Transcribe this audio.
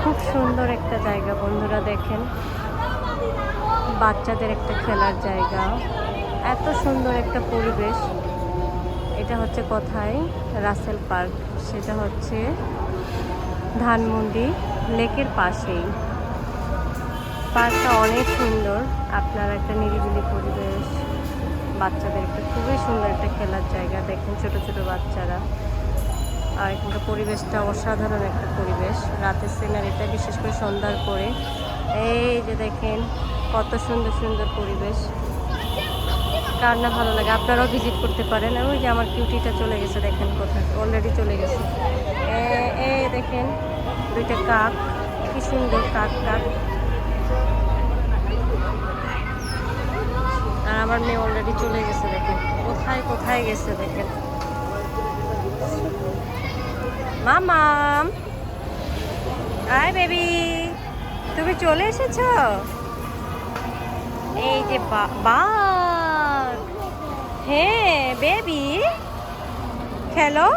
খুব সুন্দর একটা জায়গা বন্ধুরা, দেখেন বাচ্চাদের একটা খেলার জায়গা, এত সুন্দর একটা পরিবেশ। এটা হচ্ছে কোথায়? রাসেল পার্ক, সেটা হচ্ছে ধানমন্ডি লেকের পাশেই। পার্কটা অনেক সুন্দর, আপনার একটা নিরিবিলি পরিবেশ, বাচ্চাদের একটা খুবই সুন্দর একটা খেলার জায়গা। দেখেন ছোট ছোট বাচ্চারা, আর এখানকার পরিবেশটা অসাধারণ একটা পরিবেশ। রাতের সিনারিটা, বিশেষ করে সন্ধ্যার পরে, এই যে দেখেন কত সুন্দর সুন্দর পরিবেশ। কার না ভালো লাগে, আপনারাও ভিজিট করতে পারেন। ওই যে আমার কিউটিটা চলে গেছে, দেখেন কোথায় অলরেডি চলে গেছে। দেখেন দুইটা কাক, কি সুন্দর কাক কাক। আর আমার মেয়ে অলরেডি চলে গেছে, দেখেন কোথায় কোথায় গেছে। দেখেন মামাম, হাই বেবি, তুমি চলে এসেছো? এই যে বাঘ, হ্যাঁ বেবি খেলো।